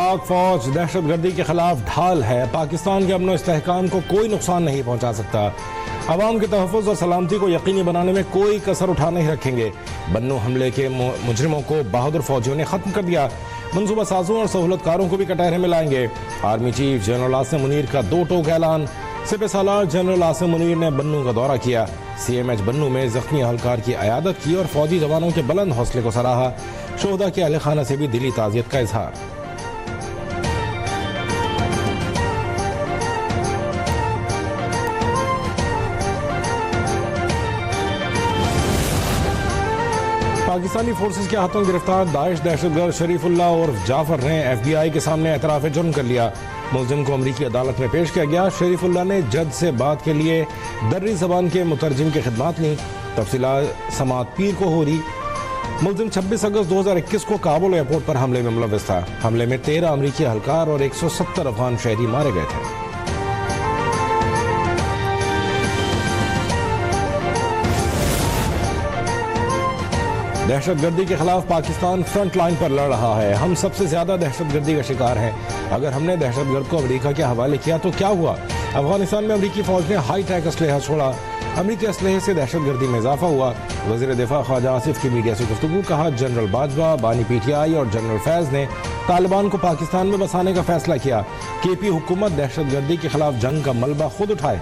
पाक फौज दहशत गर्दी के खिलाफ ढाल है। पाकिस्तान के अमन व इस्तेहकाम को कोई नुकसान नहीं पहुंचा सकता। अवाम के तहफ़्फ़ुज़ और सलामती को यकीनी बनाने में कोई कसर उठा नहीं रखेंगे। बन्नू हमले के मुजरिमों को बहादुर फौजियों ने ख़त्म कर दिया। मनसूबा साजों और सहूलतकारों को भी कटहरे में लाएंगे। Army chief general Asim Munir का 2 टोक ऐलान। सिपह सालार जनरल आसिम मुनीर ने बन्नू का दौरा किया। CMH बन्नू में जख्मी अहलकार की अयादत की और फौजी जवानों के बुलंद हौसले को सराहा। शोहदा के अहले खाना से भी दिली ताज़ियत का इजहार। पाकिस्तानी फोर्सेस के हाथों गिरफ्तार दाइश दहशतगर्द शरीफुल्लाह और जाफर ने FBI के सामने एतराफ़ जुर्म कर लिया। मुलजिम को अमरीकी अदालत में पेश किया गया। शरीफुल्लाह ने जज से बात के लिए दर्री ज़बान के मुतरजिम की खिदमत ली। तफसीलात समात पीर को हो रही। मुलजिम 26 अगस्त 2021 को काबुल एयरपोर्ट पर हमले में मुलव्वस था। हमले में 13 अमरीकी अहलकार और 170 अफगान शहरी मारे गए थे। दहशतगर्दी के खिलाफ पाकिस्तान फ्रंट लाइन पर लड़ रहा है। हम सबसे ज्यादा दहशतगर्दी का शिकार हैं। अगर हमने दहशतगर्द को अमेरिका के हवाले किया तो क्या हुआ? अफगानिस्तान में अमेरिकी फौज ने हाई टेक असलहा छोड़ा। अमेरिकी असलहे से दहशतगर्दी में इजाफा हुआ। वज़ीर दिफा ख्वाजा आसिफ की मीडिया से गुफ्तगू। कहा जनरल बाजवा, बानी PTI और जनरल फैज ने तालिबान को पाकिस्तान में बसाने का फैसला किया। KP हुकूमत दहशतगर्दी के खिलाफ जंग का मलबा खुद उठाए।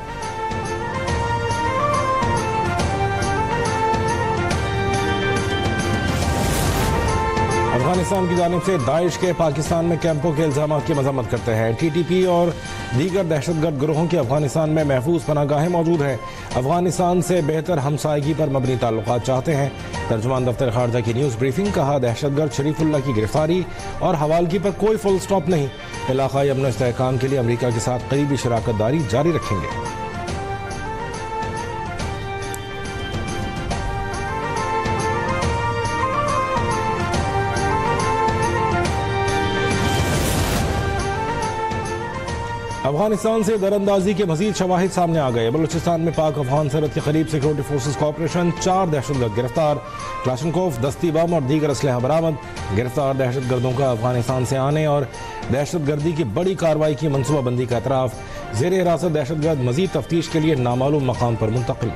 अफगानिस्तान की जानिब से दाइश के पाकिस्तान में कैंपों के इल्जाम की मजम्मत करते हैं। TTP और दीगर दहशतगर्द गिरोहों की अफगानिस्तान में महफूज पनागाहें मौजूद हैं। अफगानिस्तान से बेहतर हमसायगी पर मबनी ताल्लुकात चाहते हैं। तर्जुमान दफ्तर खारजा की न्यूज़ ब्रीफिंग। कहा दहशतगर्द शरीफुल्लाह की गिरफ्तारी और हवालगी पर कोई फुल स्टॉप नहीं। इलाकाई अमन इस्तेहकाम के लिए अमरीका के साथ करीबी शराकत दारी जारी रखेंगे। अफगानिस्तान से दरअंदाजी के मजीद शवाहिद सामने आ गए। बलूचिस्तान में पाक अफगान सरहद के करीब सिक्योरिटी फोर्सेस का ऑपरेशन। 4 दहशतगर्द गिरफ्तार। क्लाशनकोफ, दस्ती बम और दीगर असलहा बरामद। गिरफ्तार दहशतगर्दों का अफगानिस्तान से आने और दहशतगर्दी की बड़ी कार्रवाई की मनसूबाबंदी का एतराफ़। ज़ेर हिरासत दहशतगर्द मजीद तफ्तीश के लिए नामालूम मकाम पर मुंतकिल।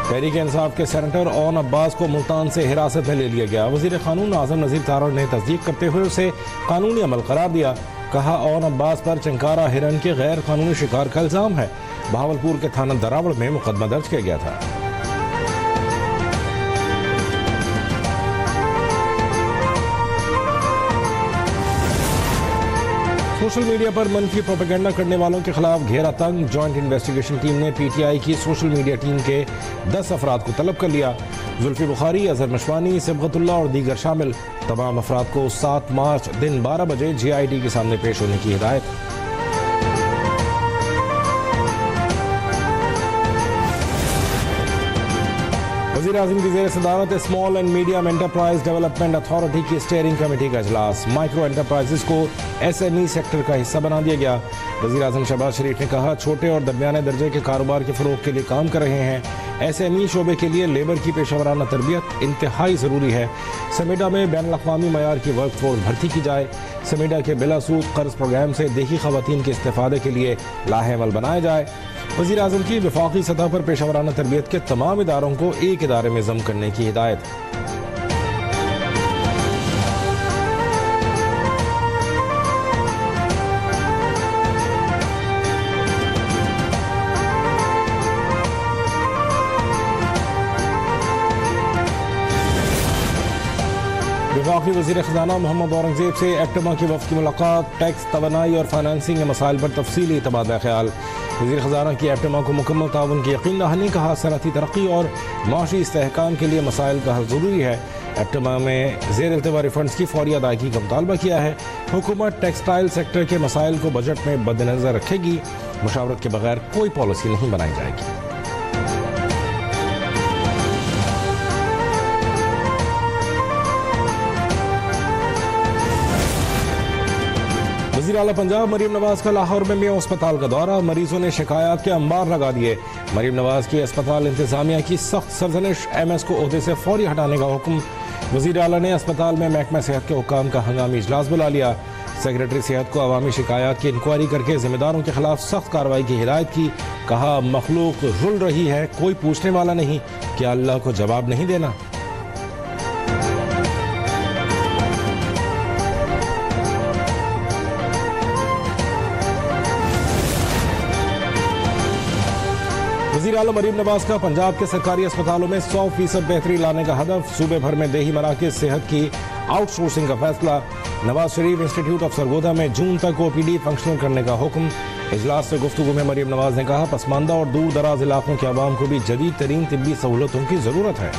तहरीक इंसाफ के सेनेटर ओन अब्बास को मुल्तान से हिरासत में ले लिया गया। वज़ीर क़ानून आज़म नज़ीर तारड़ ने तस्दीक करते हुए उसे कानूनी अमल करार दिया। कहा ओन अब्बास पर चंकारा हिरन के गैर कानूनी शिकार का इल्ज़ाम है। बहावलपुर के थाना दरावड़ में मुकदमा दर्ज किया गया था। सोशल मीडिया पर मनफी प्रोपेगेंडा करने वालों के खिलाफ घेरा तंग। जॉइंट इन्वेस्टिगेशन टीम ने PTI की सोशल मीडिया टीम के 10 अफराद को तलब कर लिया। जुल्फी बुखारी, अजहर मशवानी, सिबगतुल्लाह और दीगर शामिल। तमाम अफराद को 7 मार्च दिन 12 बजे JIT के सामने पेश होने की हिदायत। वज़ीर आज़म की ज़ेर सदारत small and medium enterprise development authority की स्टीयरिंग कमेटी का इजलास। माइक्रो एंटरप्राइजेस को SME सेक्टर का हिस्सा बना दिया गया। वज़ीर आज़म शहबाज शरीफ ने कहा छोटे और दरमियाने दर्जे के कारोबार के फ़रोग़ के लिए काम कर रहे हैं। SME शोबे के लिए लेबर की पेशेवराना तरबियत इंतहाई ज़रूरी है। समेडा में बैनुल-अक़वामी मयार की वर्क फोर्स भर्ती की जाए। समेडा के बिलासूद कर्ज प्रोग्राम से देही ख़वातीन के इस्तेफ़ादे के लिए लाहेअमल बनाया जाए। वज़ीर आज़म की वफाकी सतह पर पेशेवराना तरबियत के तमाम इदारों को एक इदारे में ज़म करने की हिदायत। वफाकी वज़ीर ख़ज़ाना मोहम्मद औरंगज़ेब से एक्टमा की वफ़द की मुलाकात। टैक्स, तवानाई और फाइनेंसिंग के मसाइल पर तफसीली तबादला ख्याल। वज़ीर ख़ज़ाना की एक्टमा को मुकम्मल ताउन की यकीन दहानी। कहा सनअती तरक्की और माशी इस्तेहकाम के लिए मसाइल का हल ज़रूरी है। एक्टमा में ज़ेर इल्तिवा रिफंड्स की फौरी अदायगी का मुतालबा किया है। हुकूमत टेक्सटाइल सेक्टर के मसाइल को बजट में मद्देनज़र रखेगी। मुशावरत के बगैर कोई पॉलिसी नहीं बनाई जाएगी। वज़ीर आला पंजाब मरीम नवाज का लाहौर में मेयो अस्पताल का दौरा, मरीजों ने शिकायत के अंबार लगा दिए। मरीम नवाज की अस्पताल इंतजामिया की सख्त सरजनिश, MS को ओहदे से फौरी हटाने का हुक्म। वज़ीर आला ने अस्पताल में महकमा सेहत के हुक्काम का हंगामी इजलास बुला लिया। सेक्रेटरी सेहत को अवामी शिकायत की इंक्वायरी करके जिम्मेदारों के खिलाफ सख्त कार्रवाई की हिदायत की। कहा मखलूक रुल रही है, कोई पूछने वाला नहीं, क्या अल्लाह को जवाब नहीं देना। वज़ीर आला मरीम नवाज का पंजाब के सरकारी अस्पतालों में 100% बेहतरी लाने का हदफ। सूबे भर में देही मराकज़ सेहत की आउटसोर्सिंग का फैसला। नवाज शरीफ इंस्टीट्यूट ऑफ सरगोदा में जून तक OPD फंक्शनल करने का हुक्म। इजलास से गुफ्तगू में मरीम नवाज ने कहा पसमानदा और दूर दराज इलाकों के अवाम को भी जदीद तरीन तिब्बी सहूलतों की ज़रूरत है।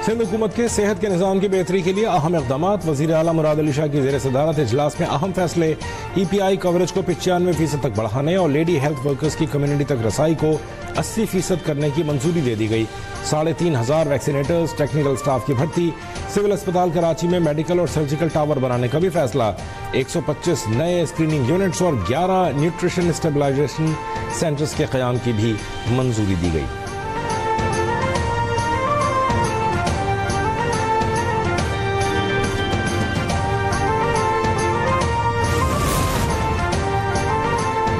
सिंध हुकूमत के सेहत के निज़ाम की बेहतरी के लिए अहम इक़दाम। वज़ीर आला मुराद अली शाह की ज़ेर सदारत इजलास में अहम फैसले। EPI कवरेज को 95% तक बढ़ाने और लेडी हेल्थ वर्कर्स की कम्युनिटी तक रसाई को 80% करने की मंजूरी दे दी गई। 3500 वैक्सीनेटर्स, टेक्निकल स्टाफ की भर्ती। सिविल अस्पताल कराची में मेडिकल और सर्जिकल टावर बनाने का भी फैसला। 125 नए स्क्रीनिंग यूनिट्स और 11 न्यूट्रिशन स्टेबलाइजेशन सेंटर्स के क़याम की भी मंजूरी दी गई।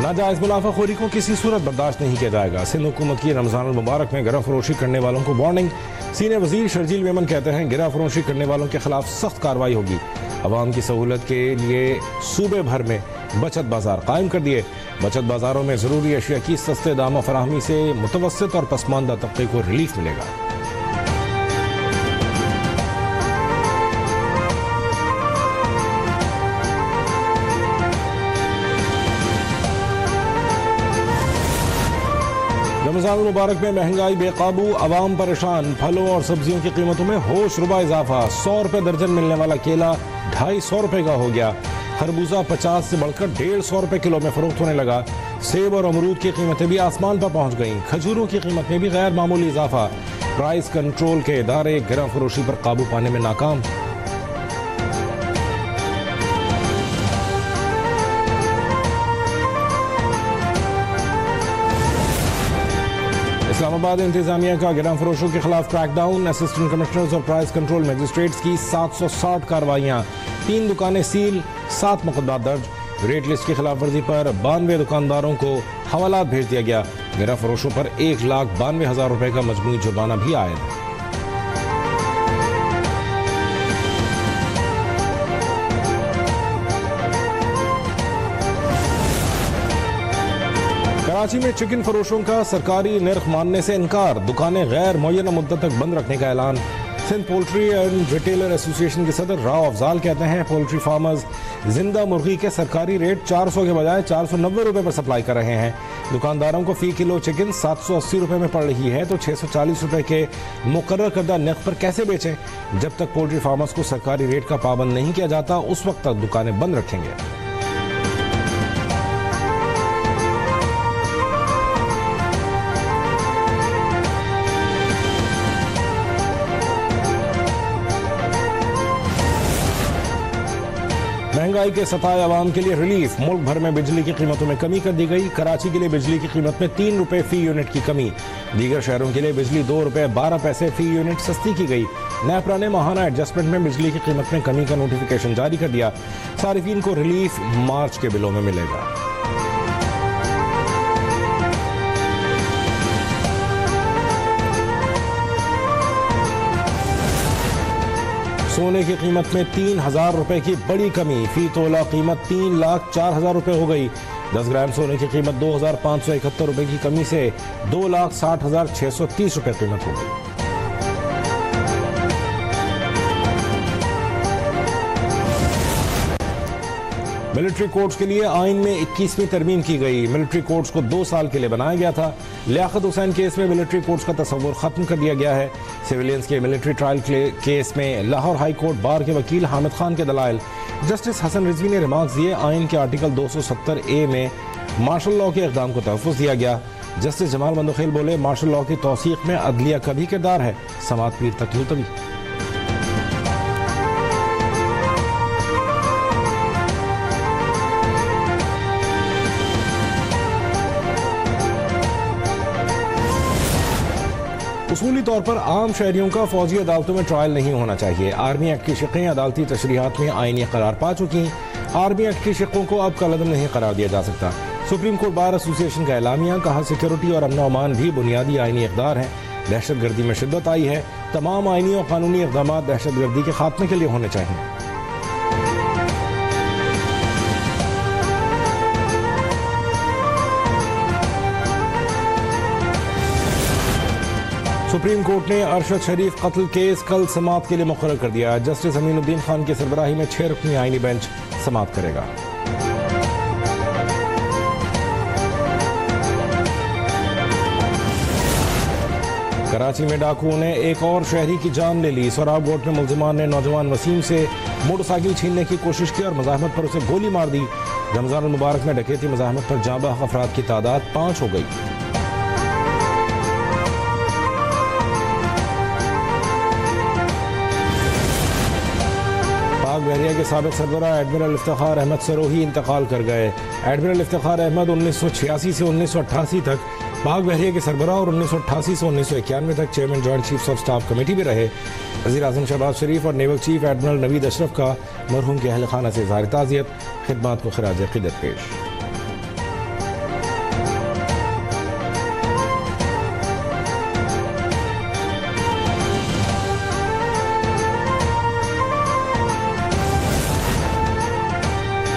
नाजायज मुनाफाखोरी को किसी सूरत बर्दाश्त नहीं किया जाएगा। सिंध हुकूमत की रमजान मुबारक में गिरह फरोशी करने वालों को वार्निंग। सीनियर वजीर शर्जील मेमन कहते हैं गिरह फरोशी करने वालों के खिलाफ सख्त कार्रवाई होगी। अवाम की सहूलत के लिए सूबे भर में बचत बाजार कायम कर दिए। बचत बाजारों में ज़रूरी अशिया की सस्ते दामों फराहमी से मुतवस्सित और पसमानदा तबके को रिलीफ मिलेगा। रमजान मुबारक में महंगाई बेकाबू, अवाम परेशान। फलों और सब्जियों की कीमतों में होश रुबा इजाफा। 100 रुपये दर्जन मिलने वाला केला 250 रुपये का हो गया। खरबूजा 50 से बढ़कर 150 रुपये किलो में फरोख्त होने लगा। सेब और अमरूद की कीमतें भी आसमान पर पहुंच गईं। खजूरों की कीमत में भी गैर मामूली इजाफा। प्राइस कंट्रोल के इदारे गिरह फरोशी पर काबू पाने में नाकाम। इस्लामाबाद इंतजामिया का गिरह फरोशों के खिलाफ क्रैकडाउन। असिस्टेंट कमिश्नर्स और प्राइस कंट्रोल मजिस्ट्रेट्स की 760 कार्रवाइयाँ। 3 दुकानें सील, 7 मुकदमा दर्ज। रेट लिस्ट की खिलाफ वर्जी पर 92 दुकानदारों को हवालात भेज दिया गया। गिरह फरोशों पर 1,92,000 रुपए का मजमूई जुर्माना भी आयद है। कराची में चिकन फरोशों का सरकारी नर्ख मानने से इनकार। दुकानें गैर मुअय्यना मुद्दत तक बंद रखने का ऐलान। Sindh poultry and retailer association के सदर राव अफजाल कहते हैं पोल्ट्री फार्मर्स जिंदा मुर्गी के सरकारी रेट 400 के बजाय 490 रुपए पर सप्लाई कर रहे हैं। दुकानदारों को फी किलो चिकन 780 रुपए में पड़ रही है तो 640 रुपए के मुकर्रर करदा नर्ख पर कैसे बेचें। जब तक पोल्ट्री फार्मर्स को सरकारी रेट का पाबंद नहीं किया जाता उस वक्त तक दुकानें बंद रखेंगे। महंगाई के सताए अवाम के लिए रिलीफ। मुल्क भर में बिजली की कीमतों में कमी कर दी गई। कराची के लिए बिजली की कीमत में 3 रुपए फी यूनिट की कमी। दीगर शहरों के लिए बिजली 2 रुपए 12 पैसे फी यूनिट सस्ती की गई। नेपरा ने माहाना एडजस्टमेंट में बिजली की कीमत में कमी का नोटिफिकेशन जारी कर दिया। सारिफीन को रिलीफ मार्च के बिलों में मिलेगा। सोने की कीमत में 3,000 रुपए की बड़ी कमी। फी तोला कीमत 3,04,000 रुपए हो गई। 10 ग्राम सोने की कीमत 2,571 रुपए की कमी से 2,60,630 रुपए कीमत हो गई। मिलिट्री कोर्ट्स के लिए आइन में 21वीं तरमीम की गई। मिलिट्री कोर्ट्स को 2 साल के लिए बनाया गया था। लियाकत हुसैन केस में मिलिट्री कोर्ट्स का तस्वुर खत्म कर दिया गया है। सिविलियंस के मिलिट्री ट्रायल केस में लाहौर हाई कोर्ट बार के वकील हामिद खान के दलाइल। जस्टिस हसन रिजवी ने रिमार्क्स दिए। आइन के आर्टिकल 270A में मार्शल लॉ के इक़दाम को तहफ़्फ़ुज़ दिया गया। जस्टिस जमाल मंदोखेल बोले, मार्शल लॉ की तौसीक में अदलिया का भी किरदार है। समात पीर तक मुलतवी। उसूली तौर पर आम शहरियों का फौजी अदालतों में ट्रायल नहीं होना चाहिए। आर्मी एक्ट की शिकें अदालती तशरीहात में आईनी करार पा चुकी। आर्मी एक्ट की शिकों को अब कलअदम नहीं करार दिया जा सकता। सुप्रीम कोर्ट बार एसोसिएशन का एलामिया, कहा सिक्योरिटी और अमन अमान भी बुनियादी आईनी इक़दार हैं। दहशत गर्दी में शिद्दत आई है। तमाम आईनी और कानूनी इक़दाम दहशत गर्दी के खात्मे के लिए होने चाहिए। सुप्रीम कोर्ट ने अरशद शरीफ कत्ल केस कल समात के लिए मुकर्रर कर दिया। जस्टिस अमीनुद्दीन खान की सरबराही में 6 रुकनी आईनी बेंच समात करेगा। कराची में डाकुओं ने एक और शहरी की जान ले ली। सोराब गोट में मुलजिमान ने नौजवान वसीम से मोटरसाइकिल छीनने की कोशिश की और मज़ाहमत पर उसे गोली मार दी। रमजान मुबारक में डकैती मज़ाहमत पर जांबाज़ अफराद की तादाद 5 हो गई। पाक बहरिया के साबिक सरबराह एडमिरल इफ्तिखार अहमद सरोही इंतकाल कर गए। एडमिरल इफ्तिखार अहमद 1986 से 1988 तक पाक बहरिया के सरबराह और 1988 से 1991 तक chairman joint chiefs of staff committee भी रहे। वज़ीर आज़म शहबाज शरीफ और naval chief admiral Naveed Ashraf का मरहूम के अहल खाना से इज़हार ताज़ियत, खिदमात को खराज अक़ीदत पेश।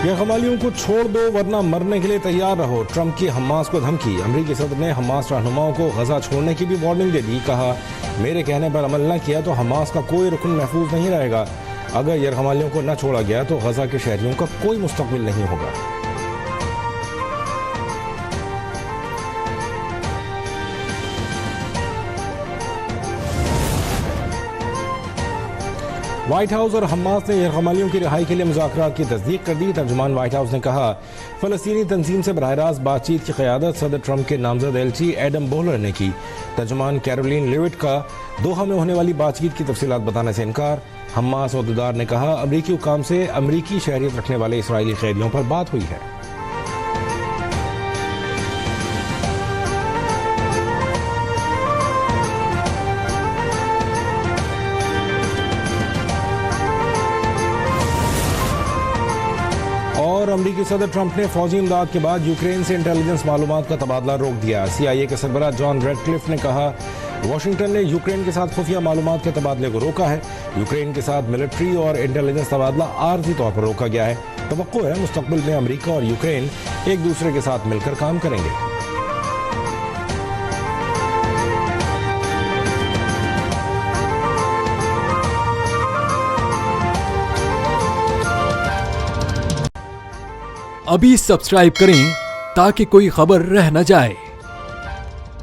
गैरकमालियों को छोड़ दो वरना मरने के लिए तैयार रहो। ट्रंप की हमास को धमकी। अमरीकी सदर ने हमास रहनुमाओं को गजा छोड़ने की भी वार्निंग दे दी। कहा, मेरे कहने पर अमल न किया तो हमास का कोई रुकन महफूज नहीं रहेगा। अगर गैरकमालियों को न छोड़ा गया तो गजा के शहरियों का कोई मुस्तकबिल नहीं होगा। व्हाइट हाउस और हमास ने गैरकमालियों की रिहाई के लिए मुज़ाकरात की तस्दीक कर दी। तर्जुमान व्हाइट हाउस ने कहा, फ़लस्तीनी तंजीम से बराह रास्त बातचीत की क़यादत सदर ट्रंप के नामजद एलची एडम बोहलर ने की। तर्जुमान कैरोलिन लेविट का दोहा में होने वाली बातचीत की तफसीलात बताने से इनकार। हमास अहदेदार ने कहा, अमरीकी हुकाम से अमरीकी शहरियत रखने वाले इसराइली कैदियों पर बात हुई है। और अमरीकी सदर ट्रंप ने फौजी इमदाद के बाद यूक्रेन से इंटेलिजेंस मालूमात का तबादला रोक दिया। CIA के सरबराह जॉन रेडक्लिफ ने कहा, वाशिंगटन ने यूक्रेन के साथ खुफिया मालूमात के तबादले को रोका है। यूक्रेन के साथ मिलिट्री और इंटेलिजेंस तबादला आर्जी तौर पर रोका गया है। तवक्को है मुस्तकबिल में अमरीका और यूक्रेन एक दूसरे के साथ मिलकर काम करेंगे। अभी सब्सक्राइब करें ताकि कोई खबर रह न जाए।